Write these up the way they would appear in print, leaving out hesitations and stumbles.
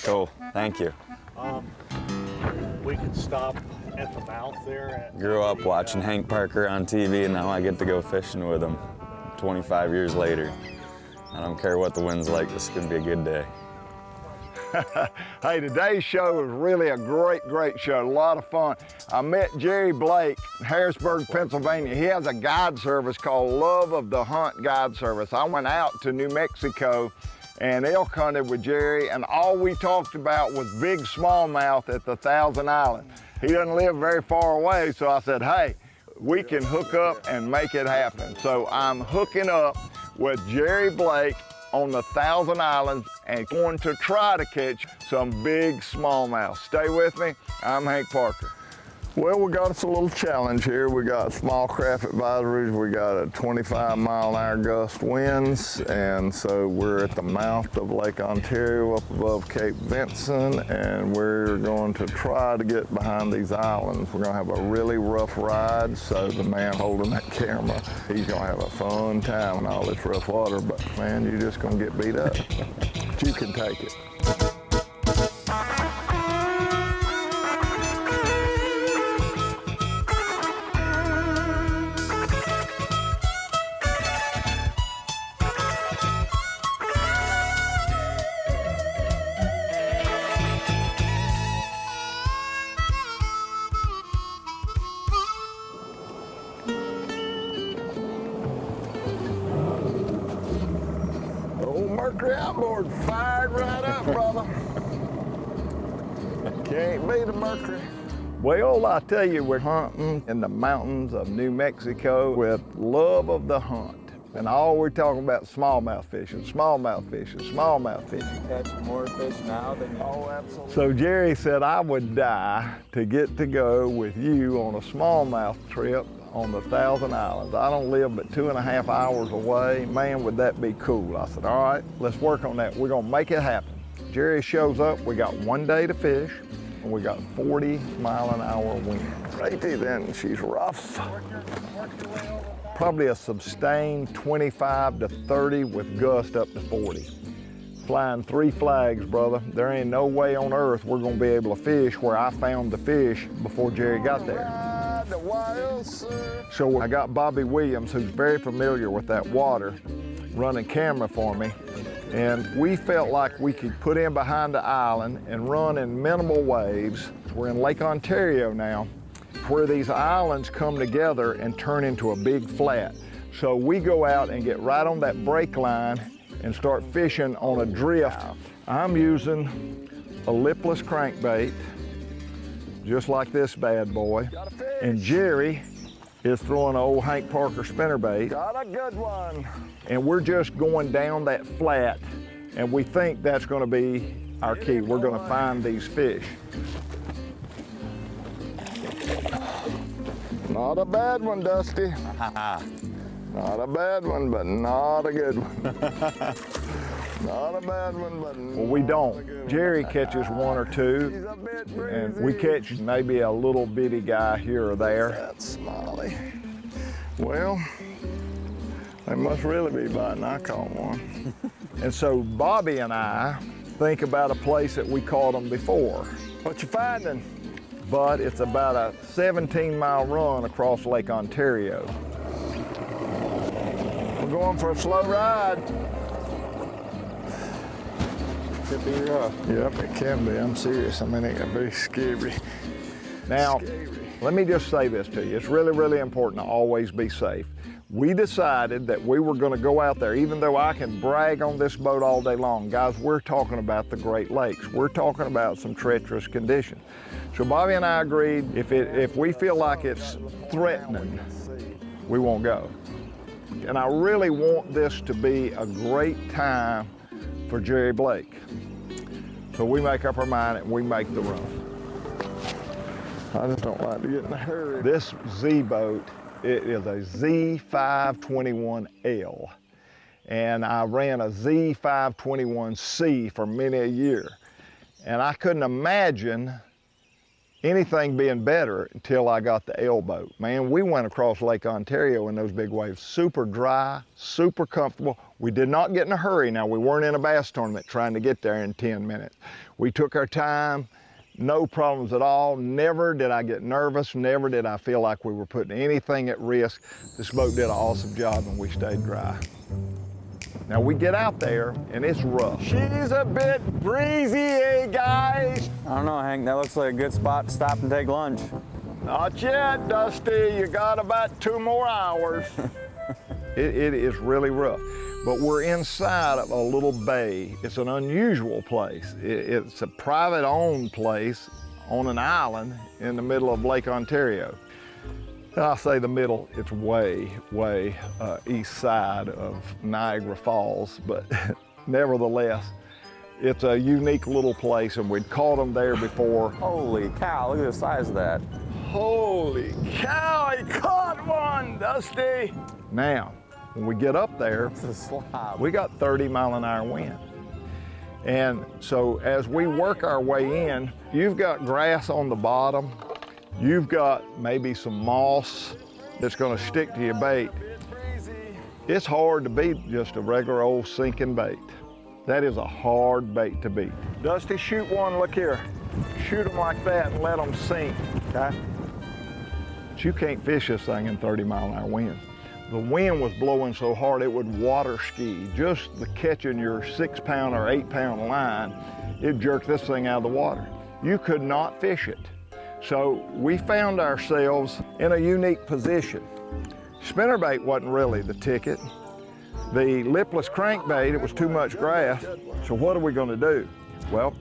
Cool, thank you. We could stop at the mouth there. Grew up watching Hank Parker on TV, and now I get to go fishing with him 25 years later. I don't care what the wind's like, this is gonna be a good day. Hey, today's show was really a great show, a lot of fun. I met Jerry Blake in Harrisburg, Pennsylvania. He has a guide service called Love of the Hunt Guide Service. I went out to New Mexico and elk hunted with Jerry, and all we talked about was big smallmouth at the Thousand Island. He doesn't live very far away, so I said, hey, we can hook up and make it happen. So I'm hooking up with Jerry Blake on the Thousand Islands and going to try to catch some big smallmouth. Stay with me, I'm Hank Parker. Well, we got us a little challenge here. We got small craft advisories. We got a 25-mile-an-hour gust winds, and so we're at the mouth of Lake Ontario up above Cape Vincent, and we're going to try to get behind these islands. We're gonna have a really rough ride, so the man holding that camera, he's gonna have a fun time in all this rough water, but man, you're just gonna get beat up. But you can take it. Mercury outboard fired right up, brother. Can't beat a Mercury. Well, I tell you, we're hunting in the mountains of New Mexico with Love of the Hunt. And all we're talking about smallmouth fishing, smallmouth fishing, smallmouth fishing. Catch more fish now than you... Oh, absolutely. So Jerry said I would die to get to go with you on a smallmouth trip on the Thousand Islands. I don't live but 2.5 hours away. Man, would that be cool? I said, all right, let's work on that. We're gonna make it happen. Jerry shows up, we got 1 day to fish, and we got 40-mile-an-hour winds. Righty then, she's rough. Probably a sustained 25 to 30 with gust up to 40. Flying 3 flags, brother. There ain't no way on earth we're gonna be able to fish where I found the fish before Jerry got there. So I got Bobby Williams, who's very familiar with that water, running camera for me. And we felt like we could put in behind the island and run in minimal waves. We're in Lake Ontario now, where these islands come together and turn into a big flat. So we go out and get right on that break line and start fishing on a drift. I'm using a lipless crankbait, just like this bad boy. And Jerry is throwing an old Hank Parker spinnerbait. Got a good one. And we're just going down that flat, and we think that's gonna be our key. We're gonna find these fish. Not a bad one, Dusty. Not a bad one, but not a good one. Not a bad one, but well, we don't. Jerry catches 1 or 2, and we catch maybe a little bitty guy here or there. That's smiley. Well, they must really be biting. I caught one. And so Bobby and I think about a place that we caught them before. What you finding? But it's about a 17-mile run across Lake Ontario. We're going for a slow ride. Could be rough. Yep, it can be. I'm serious. I mean, it can be scary. Now, let me just say this to you. It's really important to always be safe. We decided that we were going to go out there, even though I can brag on this boat all day long. Guys, we're talking about the Great Lakes. We're talking about some treacherous conditions. So Bobby and I agreed if we feel like it's threatening, we won't go. And I really want this to be a great time for Jerry Blake. So we make up our mind and we make the run. I just don't like to get in a hurry. This Z boat, it is a Z521L. And I ran a Z521C for many a year. And I couldn't imagine anything being better until I got the L-boat. Man, we went across Lake Ontario in those big waves, super dry, super comfortable. We did not get in a hurry. Now, we weren't in a bass tournament trying to get there in 10 minutes. We took our time, no problems at all. Never did I get nervous, never did I feel like we were putting anything at risk. This boat did an awesome job and we stayed dry. Now we get out there and it's rough. She's a bit breezy, eh, guys? I don't know, Hank, that looks like a good spot to stop and take lunch. Not yet, Dusty. You got about 2 more hours. It is really rough. But we're inside of a little bay. It's an unusual place. It's a private-owned place on an island in the middle of Lake Ontario. I say the middle, it's way east side of Niagara Falls, but nevertheless, it's a unique little place, and we'd caught them there before. Holy cow, look at the size of that. Holy cow, he caught one, Dusty! Now, when we get up there, It's a slob. we got 30-mile-an-hour wind. And so as we work our way in, you've got grass on the bottom, you've got maybe some moss that's gonna stick to your bait. It's hard to beat just a regular old sinking bait. That is a hard bait to beat. Dusty, shoot one, look here. Shoot them like that and let them sink, okay? But you can't fish this thing in 30-mile-an-hour wind. The wind was blowing so hard it would water ski. Just the catching your 6-pound or 8-pound line, it jerked this thing out of the water. You could not fish it. So we found ourselves in a unique position. Spinnerbait wasn't really the ticket. The lipless crankbait, it was too much grass. So what are we gonna do? Well,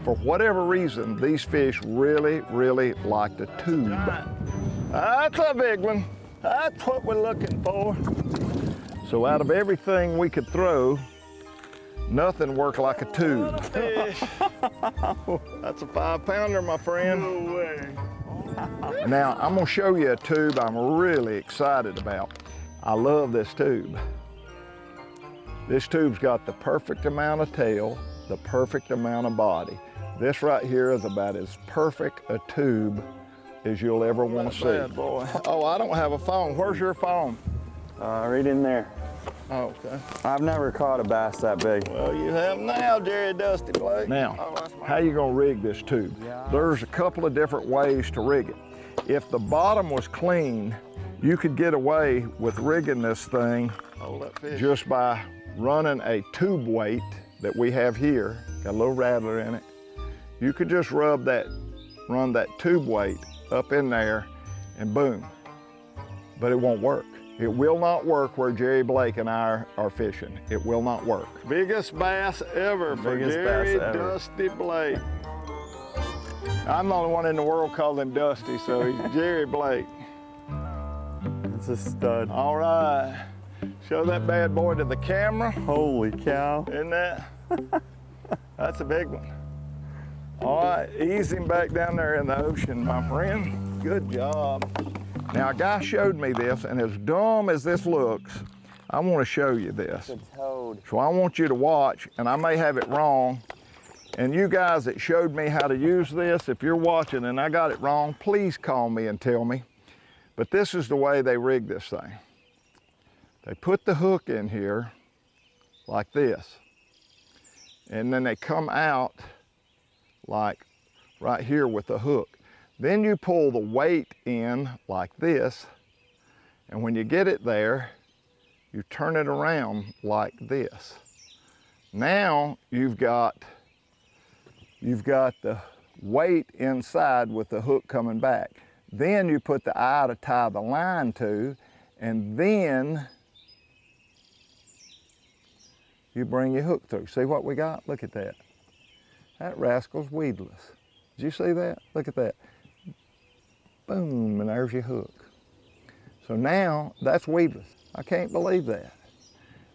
for whatever reason, these fish really like the tube. That's a big one. That's what we're looking for. So out of everything we could throw, nothing worked like a tube. That's a 5-pounder, my friend. No way. Now, I'm gonna show you a tube I'm really excited about. I love this tube. This tube's got the perfect amount of tail, the perfect amount of body. This right here is about as perfect a tube as you'll ever want to see. Bad boy. Oh, I don't have a phone. Where's your phone? Right in there. Oh, okay. I've never caught a bass that big. Well, you have now, Jerry Dusty Blake. Now, how you gonna rig this tube? There's a couple of different ways to rig it. If the bottom was clean, you could get away with rigging this thing just by running a tube weight that we have here, got a little rattler in it. You could just run that tube weight up in there and boom, but it won't work. It will not work where Jerry Blake and I are fishing. It will not work. Biggest bass ever for Jerry Dusty Blake. I'm the only one in the world called him Dusty, so he's Jerry Blake. It's a stud. All right, show that bad boy to the camera. Holy cow. Isn't that? That's a big one. All right, ease him back down there in the ocean, my friend. Good job. Now, a guy showed me this, and as dumb as this looks, I want to show you this. It's a toad. So I want you to watch, and I may have it wrong. And you guys that showed me how to use this, if you're watching and I got it wrong, please call me and tell me. But this is the way they rig this thing. They put the hook in here like this, and then they come out like right here with the hook. Then you pull the weight in like this, and when you get it there, you turn it around like this. Now you've got the weight inside with the hook coming back. Then you put the eye to tie the line to, and then you bring your hook through. See what we got? Look at that. That rascal's weedless. Did you see that? Look at that. Boom, and there's your hook. So now that's weedless. I can't believe that.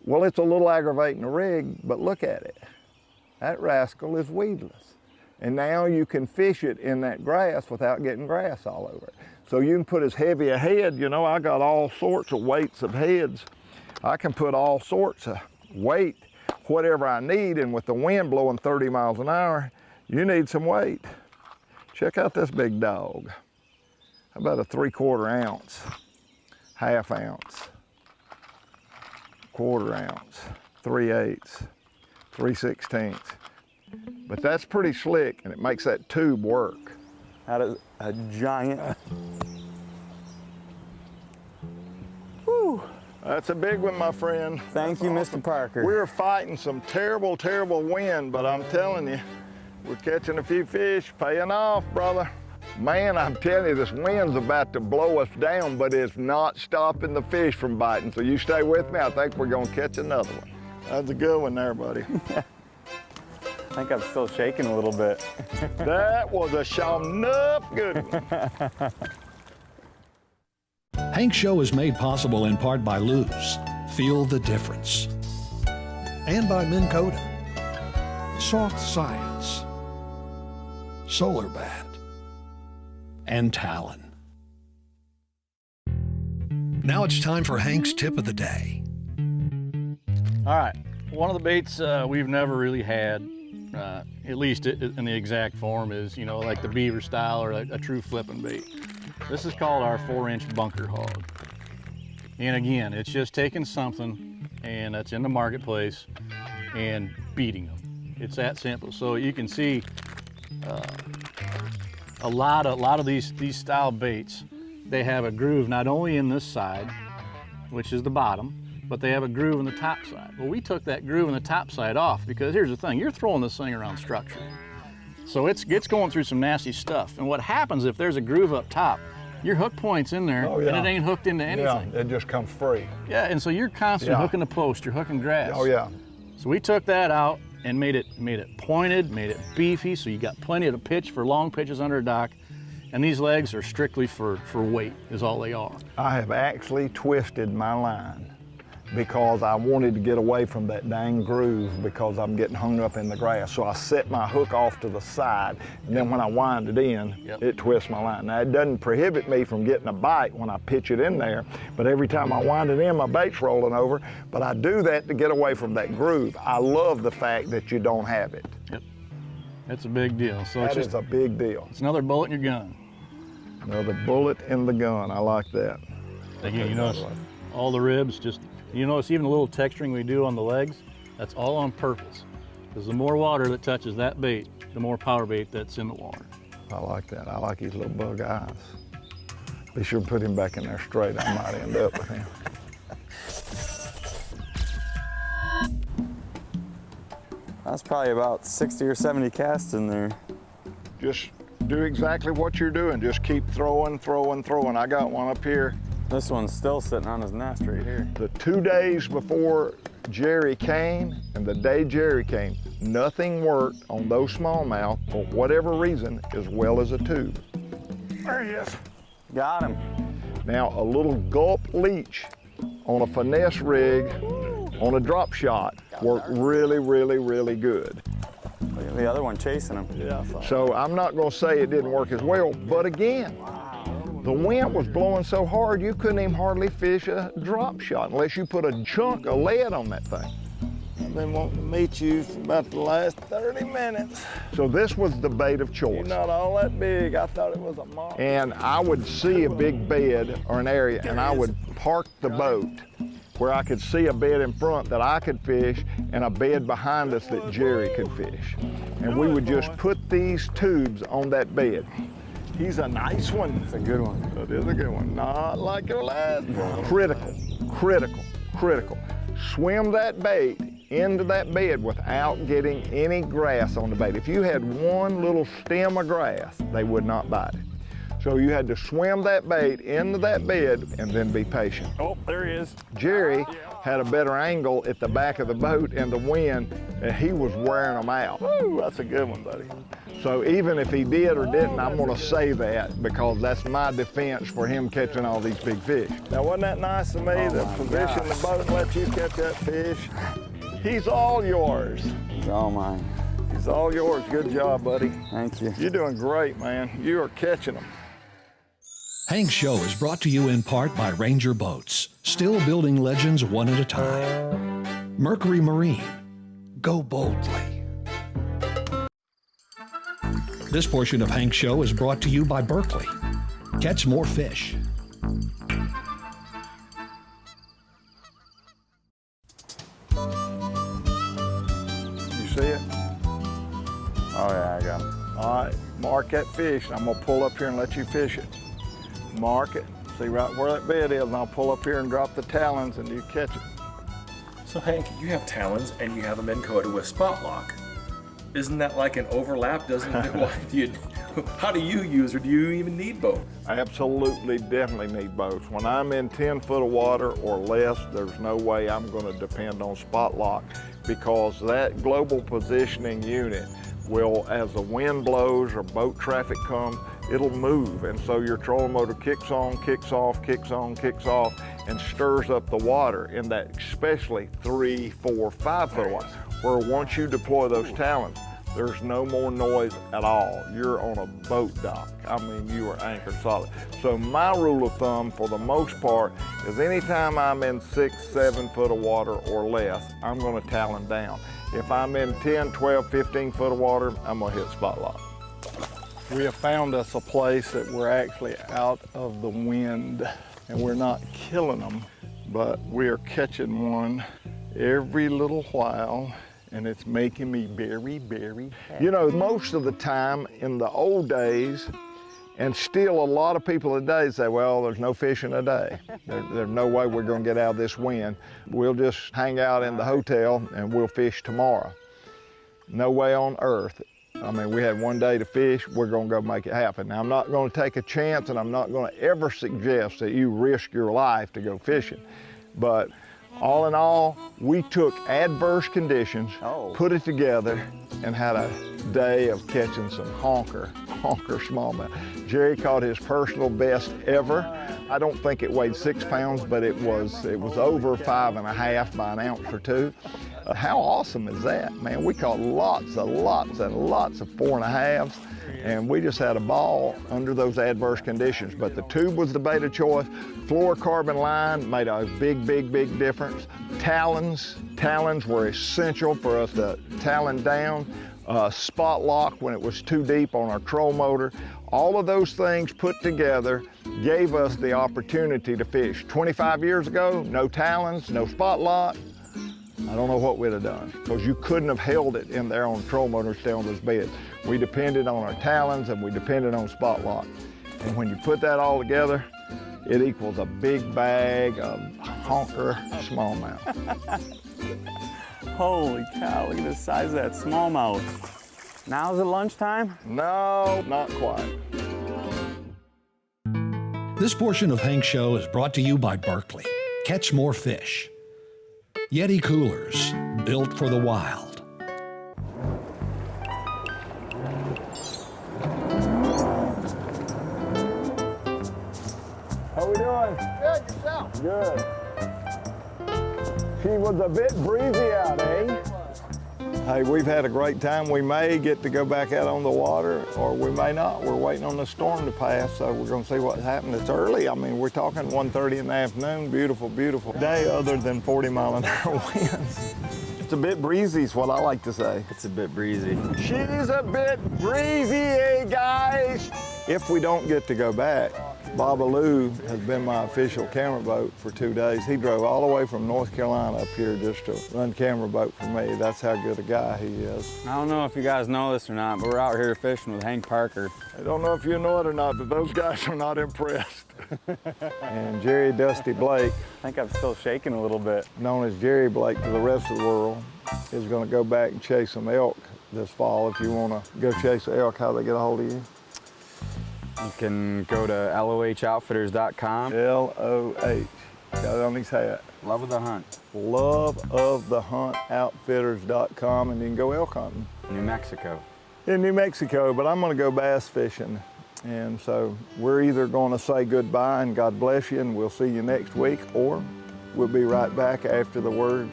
Well, it's a little aggravating to rig, but look at it. That rascal is weedless. And now you can fish it in that grass without getting grass all over it. So you can put as heavy a head, you know, I got all sorts of weights of heads. I can put all sorts of weight, whatever I need, and with the wind blowing 30 miles an hour, you need some weight. Check out this big dog. How about a 3/4 ounce, half ounce, 1/4 ounce, 3/8, 3/16. But that's pretty slick, and it makes that tube work. That is a giant. Whew. That's a big one, my friend. Thank you, Mr. Parker. We're fighting some terrible, terrible wind, but I'm telling you, we're catching a few fish, paying off, brother. Man, I'm telling you, this wind's about to blow us down, but it's not stopping the fish from biting. So you stay with me. I think we're gonna catch another one. That's a good one there, buddy. I think I'm still shaking a little bit. That was a sure enough good one. Hank's Show is made possible in part by Luz, Feel the Difference, and by Minn Kota, Soft Science, Solar Bat, and Talon. Now it's time for Hank's Tip of the Day. All right, one of the baits we've never really had, at least in the exact form, is, you know, like the beaver style or a true flipping bait. This is called our 4-inch bunker hog. And again, it's just taking something and that's in the marketplace and beating them. It's that simple. So you can see a lot of these style baits, they have a groove not only in this side, which is the bottom, but they have a groove in the top side. Well, we took that groove in the top side off because here's the thing, you're throwing this thing around structure. So it's going through some nasty stuff. And what happens if there's a groove up top, your hook point's in there and it ain't hooked into anything. Yeah, it just comes free. Yeah, and so you're constantly hooking the post, you're hooking grass. Oh yeah. So we took that out and made it pointed, made it beefy, so you got plenty of pitch for long pitches under a dock. And these legs are strictly for weight, is all they are. I have actually twisted my line because I wanted to get away from that dang groove because I'm getting hung up in the grass. So I set my hook off to the side, and then when I wind it in, it twists my line. Now, it doesn't prohibit me from getting a bite when I pitch it in there, but every time I wind it in, my bait's rolling over. But I do that to get away from that groove. I love the fact that you don't have it. Yep, that's a big deal. So That is a big deal. It's another bullet in your gun. Another bullet in the gun, I like that. Again, you notice all the ribs, you notice even the little texturing we do on the legs, that's all on purpose. Because the more water that touches that bait, the more power bait that's in the water. I like that. I like his little bug eyes. Be sure to put him back in there straight. I might end up with him. That's probably about 60 or 70 casts in there. Just do exactly what you're doing. Just keep throwing, throwing, throwing. I got one up here. This one's still sitting on his nest right here. The 2 days before Jerry came and the day Jerry came, nothing worked on those smallmouth for whatever reason as well as a tube. There he is. Got him. Now a little gulp leech on a finesse rig on a drop shot worked really, really, really good. Look at the other one chasing him. Yeah. So I'm not gonna say it didn't work as well, but again, the wind was blowing so hard you couldn't even hardly fish a drop shot unless you put a chunk of lead on that thing. I've been wanting to meet you for about the last 30 minutes. So this was the bait of choice. You're not all that big. I thought it was a monster. And I would see a big bed or an area and I would park the boat where I could see a bed in front that I could fish and a bed behind us that Jerry could fish. And we would just put these tubes on that bed. He's a nice one. It's a good one. It is a good one. Not like your last one. Critical, critical, critical. Swim that bait into that bed without getting any grass on the bait. If you had one little stem of grass, they would not bite it. So you had to swim that bait into that bed and then be patient. Oh, there he is. Jerry had a better angle at the back of the boat in the wind, and he was wearing them out. Woo, that's a good one, buddy. So even if he did or didn't, I'm gonna say that because that's my defense for him catching all these big fish. Now, wasn't that nice of me to position the boat and let you catch that fish? He's all yours. He's all mine. He's all yours. Good job, buddy. Thank you. You're doing great, man. You are catching them. Hank's Show is brought to you in part by Ranger Boats, still building legends one at a time. Mercury Marine, go boldly. This portion of Hank's Show is brought to you by Berkeley. Catch more fish. You see it? Oh yeah, I got it. All right, mark that fish. I'm gonna pull up here and let you fish it. Mark it, see right where that bed is, and I'll pull up here and drop the talons and you catch it. So Hank, you have talons and you have a Minn Kota with spot lock. Isn't that like an overlap? Doesn't it? Why do you, how do you use, or do you even need both? I absolutely, definitely need both. When I'm in 10 foot of water or less, there's no way I'm gonna depend on spot lock, because that global positioning unit will, as the wind blows or boat traffic comes, it'll move. And so your trolling motor kicks on, kicks off, kicks on, kicks off, and stirs up the water in that especially 3, 4, 5 foot of water, where once you deploy those talons, there's no more noise at all. You're on a boat dock. I mean, you are anchored solid. So my rule of thumb for the most part is anytime I'm in 6, 7 foot of water or less, I'm gonna talon down. If I'm in 10, 12, 15 foot of water, I'm gonna hit spot lock. We have found us a place that we're actually out of the wind and we're not killing them, but we are catching one every little while, and it's making me very, very happy. You know, most of the time in the old days, and still a lot of people today say, well, there's no fishing today. There's no way we're gonna get out of this wind. We'll just hang out in the hotel and we'll fish tomorrow. No way on earth. I mean, we had one day to fish, we're gonna go make it happen. Now, I'm not gonna take a chance, and I'm not gonna ever suggest that you risk your life to go fishing. But all in all, we took adverse conditions, put it together, and had a day of catching some honker smallmouth. Jerry caught his personal best ever. I don't think it weighed 6 pounds, but it was over 5.5 by an ounce or two. How awesome is that, man? We caught lots and lots of 4.5s, and we just had a ball under those adverse conditions. But the tube was the bait of choice. Fluorocarbon line made a big, big, big difference. Talons were essential for us to talon down. Spot lock when it was too deep on our troll motor. All of those things put together gave us the opportunity to fish. 25 years ago, no talons, no spot lock. I don't know what we'd have done, because you couldn't have held it in there on troll motor stay on this bed. We depended on our talons and we depended on spot lock. And when you put that all together, it equals a big bag of honker smallmouth. Holy cow, look at the size of that smallmouth. Now is it lunchtime? No, not quite. This portion of Hank's Show is brought to you by Berkeley. Catch more fish. Yeti coolers, built for the wild. How we doing? Good, yourself? Good. She was a bit breezy out, eh? Hey, we've had a great time. We may get to go back out on the water, or we may not. We're waiting on the storm to pass, so we're gonna see what's happening. It's early. I mean, we're talking 1:30 in the afternoon. Beautiful, beautiful day, other than 40-mile-an-hour winds. It's a bit breezy is what I like to say. It's a bit breezy. She's a bit breezy, eh, guys? If we don't get to go back, Babaloo has been my official camera boat for 2 days. He drove all the way from North Carolina up here just to run camera boat for me. That's how good a guy he is. I don't know if you guys know this or not, but we're out here fishing with Hank Parker. I don't know if you know it or not, but those guys are not impressed. And Jerry Dusty Blake, I think I'm still shaking a little bit. known as Jerry Blake to the rest of the world, is gonna go back and chase some elk this fall. If you wanna go chase elk, how do they get a hold of you? You can go to lohoutfitters.com. L-O-H, got it on his hat. Love of the hunt. LoveofthehuntOutfitters.com, and you can go elk hunting. New Mexico. In New Mexico, but I'm gonna go bass fishing. And so we're either gonna say goodbye and God bless you and we'll see you next week, or we'll be right back after the words,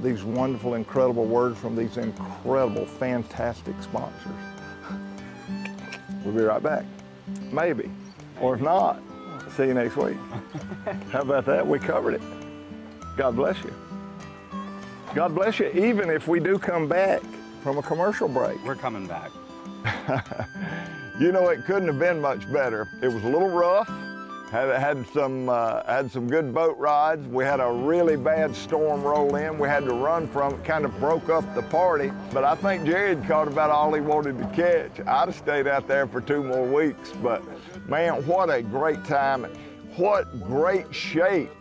these wonderful, incredible words from these incredible, fantastic sponsors. We'll be right back. Maybe, or if not, see you next week. How about that? We covered it. God bless you. God bless you, even if we do come back from a commercial break. We're coming back. You know, it couldn't have been much better. It was a little rough. Had some good boat rides. We had a really bad storm roll in. We had to run from it, kind of broke up the party. But I think Jerry had caught about all he wanted to catch. I'd have stayed out there for 2 more weeks. But man, what a great time. What great shape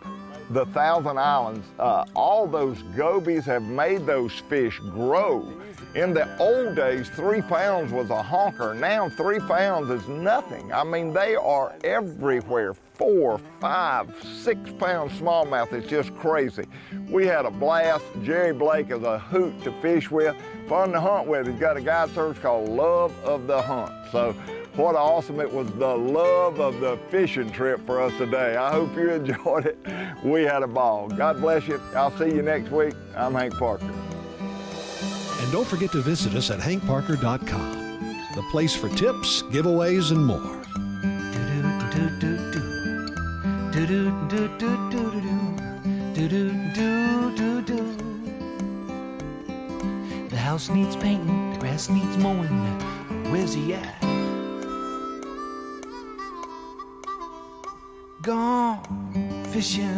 the Thousand Islands. All those gobies have made those fish grow. In the old days, 3 pounds was a honker. Now 3 pounds is nothing. I mean, they are everywhere. 4, 5, 6 pound smallmouth. It's just crazy. We had a blast. Jerry Blake is a hoot to fish with, fun to hunt with. He's got a guide service called Love of the Hunt. So what awesome. It was the love of the fishing trip for us today. I hope you enjoyed it. We had a ball. God bless you. I'll see you next week. I'm Hank Parker. And don't forget to visit us at hankparker.com, the place for tips, giveaways, and more. The house needs painting, the grass needs mowing. Where's he at? Gone fishing.